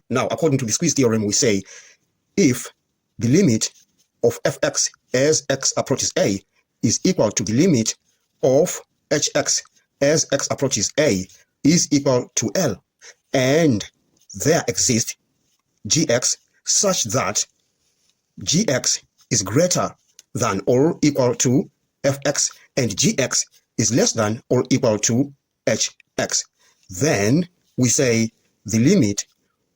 Now, according to the squeeze theorem, we say if the limit of fx as x approaches a is equal to the limit of hx as x approaches a is equal to L, and there exists gx such that gx is greater than or equal to fx and gx is less than or equal to hx, then we say the limit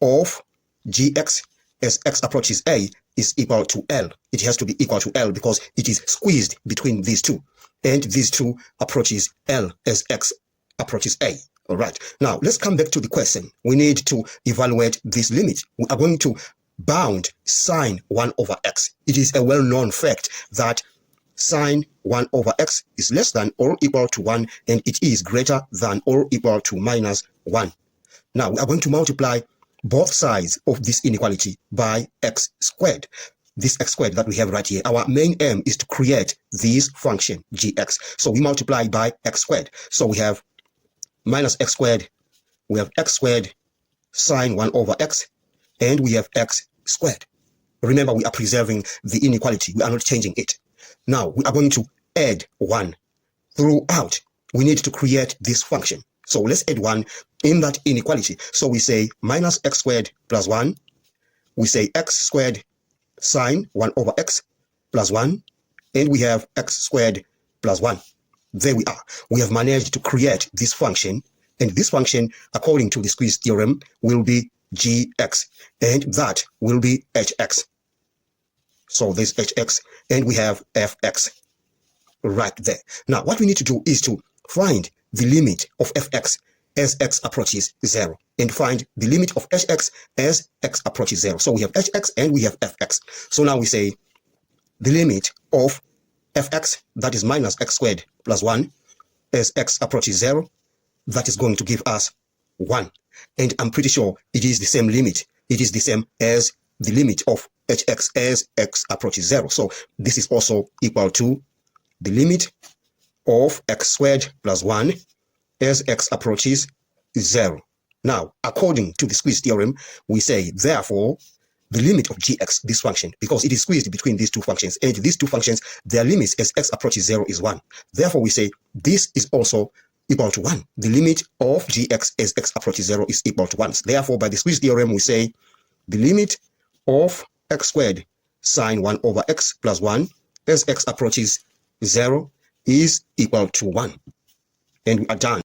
of gx as x approaches a is equal to L. It has to be equal to L because it is squeezed between these two, and these two approaches L as x approaches a. All right, now let's come back to the question. We need to evaluate this limit. We are going to bound sine 1 over x. It is a well-known fact that sine 1 over x is less than or equal to 1, and it is greater than or equal to minus 1. Now we are going to multiply both sides of this inequality by x squared. This x squared that we have right here, our main aim is to create this function gx. So we multiply by x squared. So we have minus x squared, we have x squared sine 1 over x, and we have x squared. Remember, we are preserving the inequality. We are not changing it. Now we are going to add 1 throughout. We need to create this function. So let's add 1 in that inequality. So we say minus x squared plus 1. We say x squared sine 1 over x plus 1. And we have x squared plus 1. There we are. We have managed to create this function. And this function, according to the squeeze theorem, will be gx. And that will be hx. So this hx, and we have fx right there. Now, what we need to do is to find the limit of fx as x approaches 0, and find the limit of hx as x approaches 0. So we have hx and we have fx. So now we say the limit of fx, that is minus x squared plus 1, as x approaches 0, that is going to give us 1. And I'm pretty sure it is the same limit. It is the same as the limit of hx as x approaches 0. So this is also equal to the limit of x squared plus 1 as x approaches 0. Now, according to the squeeze theorem, we say, therefore, the limit of gx, this function, because it is squeezed between these two functions, and these two functions, their limits as x approaches 0 is 1. Therefore, we say this is also equal to 1. The limit of gx as x approaches 0 is equal to 1. Therefore, by the squeeze theorem, we say the limit of x squared sine 1 over x plus 1 as x approaches 0 is equal to 1. And we are done.